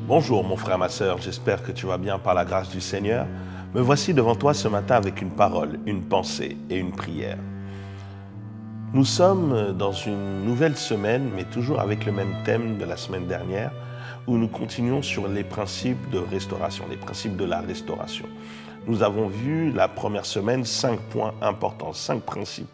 Bonjour mon frère, ma sœur, j'espère que tu vas bien par la grâce du Seigneur. Me voici devant toi ce matin avec une parole, une pensée et une prière. Nous sommes dans une nouvelle semaine, mais toujours avec le même thème de la semaine dernière, où nous continuons sur les principes de restauration, les principes de la restauration. Nous avons vu la première semaine 5 points importants, 5 principes.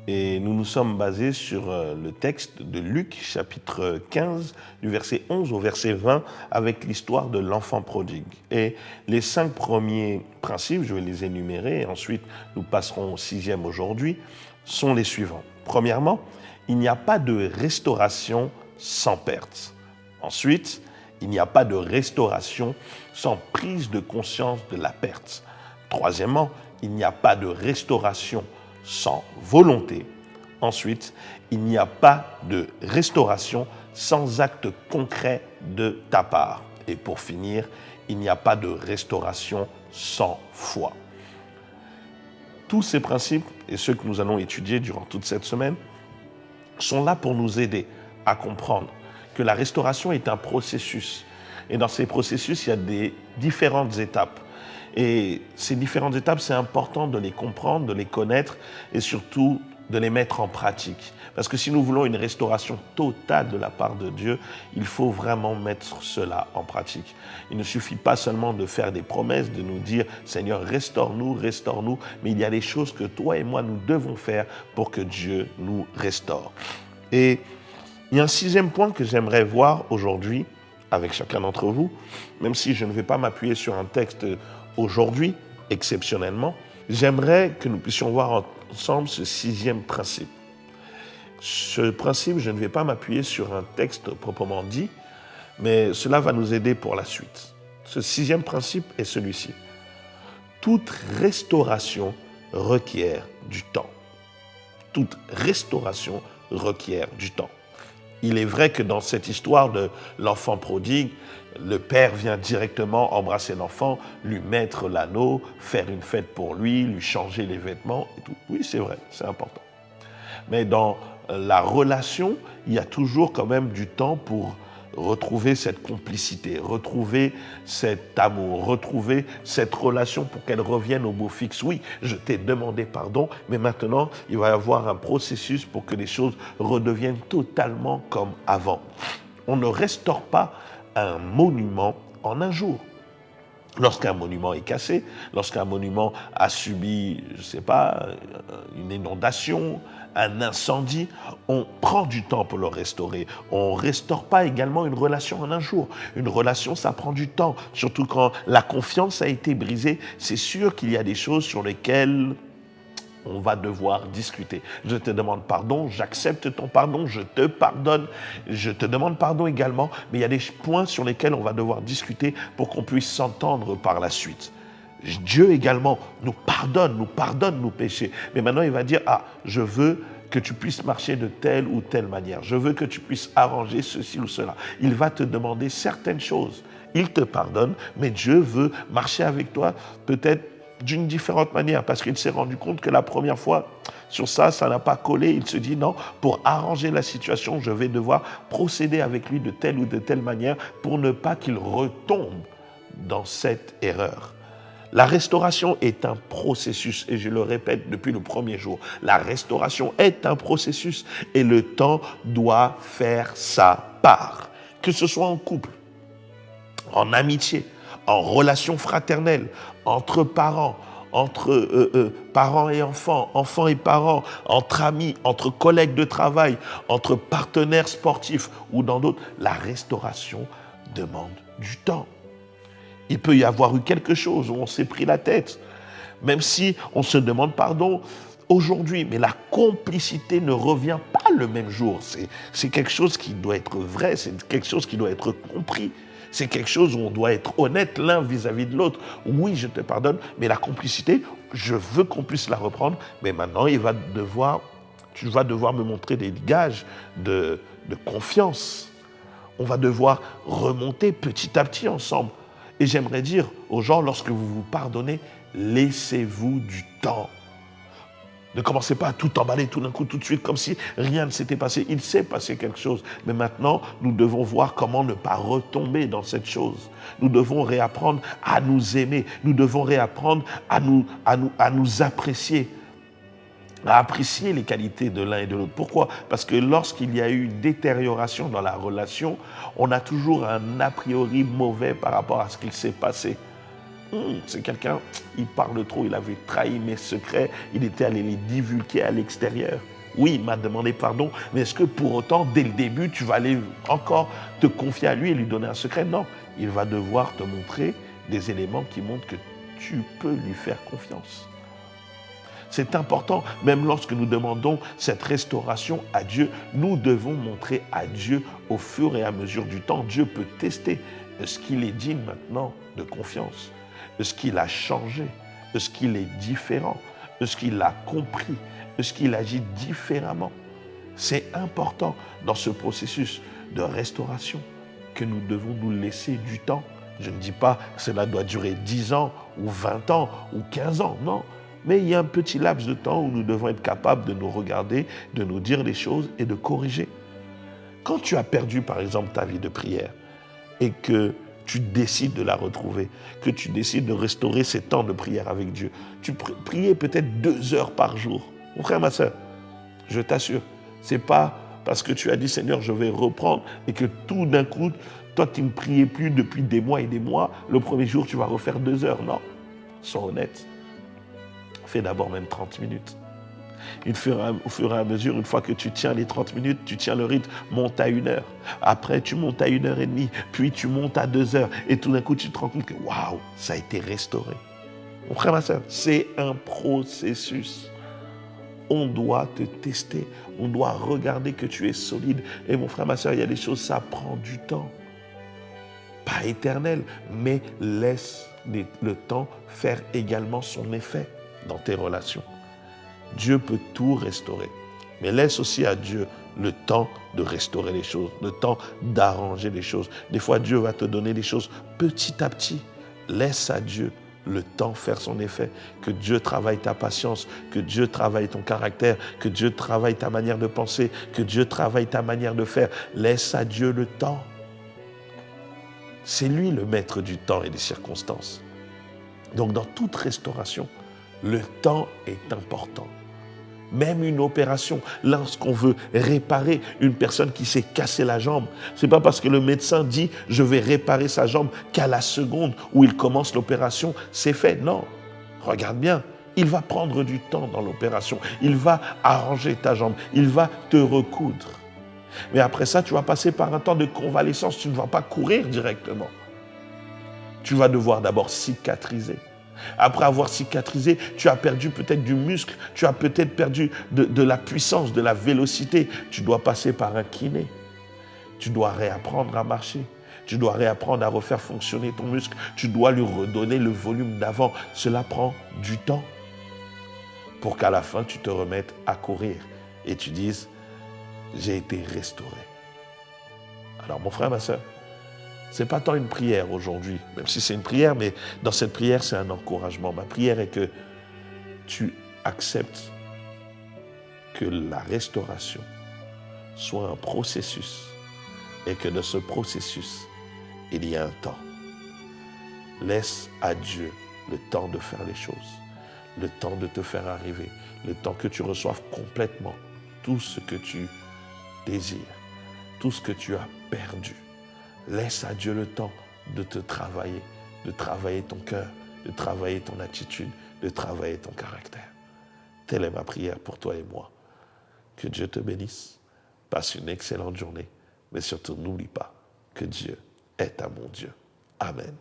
Et nous nous sommes basés sur le texte de Luc, chapitre 15, du verset 11 au verset 20, avec l'histoire de l'enfant prodigue. Et les 5 premiers principes, je vais les énumérer, et ensuite nous passerons au 6e aujourd'hui, sont les suivants. Premièrement, il n'y a pas de restauration sans perte. Ensuite, il n'y a pas de restauration sans prise de conscience de la perte. Troisièmement, il n'y a pas de restauration sans volonté. Ensuite, il n'y a pas de restauration sans acte concret de ta part. Et pour finir, il n'y a pas de restauration sans foi. Tous ces principes, et ceux que nous allons étudier durant toute cette semaine, sont là pour nous aider à comprendre que la restauration est un processus. Et dans ces processus, il y a des différentes étapes. Et ces différentes étapes, c'est important de les comprendre, de les connaître et surtout de les mettre en pratique. Parce que si nous voulons une restauration totale de la part de Dieu, il faut vraiment mettre cela en pratique. Il ne suffit pas seulement de faire des promesses, de nous dire « Seigneur, restaure-nous, restaure-nous », mais il y a des choses que toi et moi, nous devons faire pour que Dieu nous restaure. Et il y a un 6e point que j'aimerais voir aujourd'hui avec chacun d'entre vous, même si je ne vais pas m'appuyer sur un texte aujourd'hui, exceptionnellement, j'aimerais que nous puissions voir ensemble ce 6e principe. Ce principe, je ne vais pas m'appuyer sur un texte proprement dit, mais cela va nous aider pour la suite. Ce 6e principe est celui-ci. Toute restauration requiert du temps. Toute restauration requiert du temps. Il est vrai que dans cette histoire de l'enfant prodigue, le père vient directement embrasser l'enfant, lui mettre l'anneau, faire une fête pour lui, lui changer les vêtements et tout. Oui, c'est vrai, c'est important. Mais dans la relation, il y a toujours quand même du temps pour retrouver cette complicité, retrouver cet amour, retrouver cette relation pour qu'elle revienne au beau fixe. Oui, je t'ai demandé pardon, mais maintenant, il va y avoir un processus pour que les choses redeviennent totalement comme avant. On ne restaure pas un monument en un jour. Lorsqu'un monument est cassé, lorsqu'un monument a subi, je ne sais pas, une inondation, un incendie, on prend du temps pour le restaurer. On ne restaure pas également une relation en un jour. Une relation, ça prend du temps. Surtout quand la confiance a été brisée, c'est sûr qu'il y a des choses sur lesquelles on va devoir discuter. Je te demande pardon, j'accepte ton pardon, je te pardonne, je te demande pardon également, mais il y a des points sur lesquels on va devoir discuter pour qu'on puisse s'entendre par la suite. Dieu également nous pardonne nos péchés. Mais maintenant, il va dire, je veux que tu puisses marcher de telle ou telle manière. Je veux que tu puisses arranger ceci ou cela. Il va te demander certaines choses. Il te pardonne, mais Dieu veut marcher avec toi peut-être d'une différente manière, parce qu'il s'est rendu compte que la première fois, sur ça n'a pas collé. Il se dit non, pour arranger la situation, je vais devoir procéder avec lui de telle ou de telle manière pour ne pas qu'il retombe dans cette erreur. La restauration est un processus, et je le répète depuis le premier jour, la restauration est un processus et le temps doit faire sa part. Que ce soit en couple, en amitié, en relation fraternelle, entre parents, entre parents et enfants, enfants et parents, entre amis, entre collègues de travail, entre partenaires sportifs ou dans d'autres, la restauration demande du temps. Il peut y avoir eu quelque chose où on s'est pris la tête, même si on se demande pardon aujourd'hui, mais la complicité ne revient pas le même jour. C'est quelque chose qui doit être vrai, c'est quelque chose qui doit être compris. C'est quelque chose où on doit être honnête l'un vis-à-vis de l'autre. Oui, je te pardonne, mais la complicité, je veux qu'on puisse la reprendre. Mais maintenant, tu vas devoir me montrer des gages de confiance. On va devoir remonter petit à petit ensemble. Et j'aimerais dire aux gens, lorsque vous vous pardonnez, laissez-vous du temps. Ne commencez pas à tout emballer tout d'un coup, tout de suite, comme si rien ne s'était passé. Il s'est passé quelque chose. Mais maintenant, nous devons voir comment ne pas retomber dans cette chose. Nous devons réapprendre à nous aimer. Nous devons réapprendre à nous apprécier. À apprécier les qualités de l'un et de l'autre. Pourquoi? Parce que lorsqu'il y a eu une détérioration dans la relation, on a toujours un a priori mauvais par rapport à ce qu'il s'est passé. C'est quelqu'un, il parle trop, il avait trahi mes secrets, il était allé les divulguer à l'extérieur. Oui, il m'a demandé pardon, mais est-ce que pour autant, dès le début, tu vas aller encore te confier à lui et lui donner un secret? Non, il va devoir te montrer des éléments qui montrent que tu peux lui faire confiance. C'est important, même lorsque nous demandons cette restauration à Dieu, nous devons montrer à Dieu au fur et à mesure du temps. Dieu peut tester ce qu'il est digne maintenant de confiance. Est-ce qu'il a changé? Est-ce qu'il est différent? Est-ce qu'il a compris? Est-ce qu'il agit différemment? C'est important dans ce processus de restauration que nous devons nous laisser du temps. Je ne dis pas que cela doit durer 10 ans ou 20 ans ou 15 ans, non. Mais il y a un petit laps de temps où nous devons être capables de nous regarder, de nous dire les choses et de corriger. Quand tu as perdu, par exemple, ta vie de prière et que tu décides de la retrouver, que tu décides de restaurer ces temps de prière avec Dieu. Tu priais peut-être 2 heures par jour. Mon frère, ma soeur, je t'assure, ce n'est pas parce que tu as dit, Seigneur, je vais reprendre et que tout d'un coup, toi, tu ne priais plus depuis des mois et des mois, le premier jour, tu vas refaire 2 heures. Non, sois honnête. Fais d'abord même 30 minutes. Au fur et à mesure, une fois que tu tiens les 30 minutes, tu tiens le rythme, monte à 1 heure. Après, tu montes à 1h30, puis tu montes à 2 heures. Et tout d'un coup, tu te rends compte que, waouh, ça a été restauré. Mon frère, ma soeur, c'est un processus. On doit te tester. On doit regarder que tu es solide. Et mon frère, ma soeur, il y a des choses, ça prend du temps. Pas éternel, mais laisse le temps faire également son effet dans tes relations. Dieu peut tout restaurer. Mais laisse aussi à Dieu le temps de restaurer les choses, le temps d'arranger les choses. Des fois, Dieu va te donner des choses petit à petit. Laisse à Dieu le temps faire son effet. Que Dieu travaille ta patience, que Dieu travaille ton caractère, que Dieu travaille ta manière de penser, que Dieu travaille ta manière de faire. Laisse à Dieu le temps. C'est lui le maître du temps et des circonstances. Donc, dans toute restauration, le temps est important. Même une opération, lorsqu'on veut réparer une personne qui s'est cassé la jambe, ce n'est pas parce que le médecin dit « je vais réparer sa jambe » qu'à la seconde où il commence l'opération, c'est fait. Non, regarde bien, il va prendre du temps dans l'opération. Il va arranger ta jambe, il va te recoudre. Mais après ça, tu vas passer par un temps de convalescence, tu ne vas pas courir directement. Tu vas devoir d'abord cicatriser. Après avoir cicatrisé, tu as perdu peut-être du muscle, tu as peut-être perdu de la puissance, de la vélocité. Tu dois passer par un kiné. Tu dois réapprendre à marcher. Tu dois réapprendre à refaire fonctionner ton muscle. Tu dois lui redonner le volume d'avant. Cela prend du temps pour qu'à la fin, tu te remettes à courir et tu dises « j'ai été restauré ». Alors mon frère, ma soeur, ce n'est pas tant une prière aujourd'hui, même si c'est une prière, mais dans cette prière, c'est un encouragement. Ma prière est que tu acceptes que la restauration soit un processus et que de ce processus, il y a un temps. Laisse à Dieu le temps de faire les choses, le temps de te faire arriver, le temps que tu reçoives complètement tout ce que tu désires, tout ce que tu as perdu. Laisse à Dieu le temps de te travailler, de travailler ton cœur, de travailler ton attitude, de travailler ton caractère. Telle est ma prière pour toi et moi. Que Dieu te bénisse. Passe une excellente journée. Mais surtout, n'oublie pas que Dieu est à mon Dieu. Amen.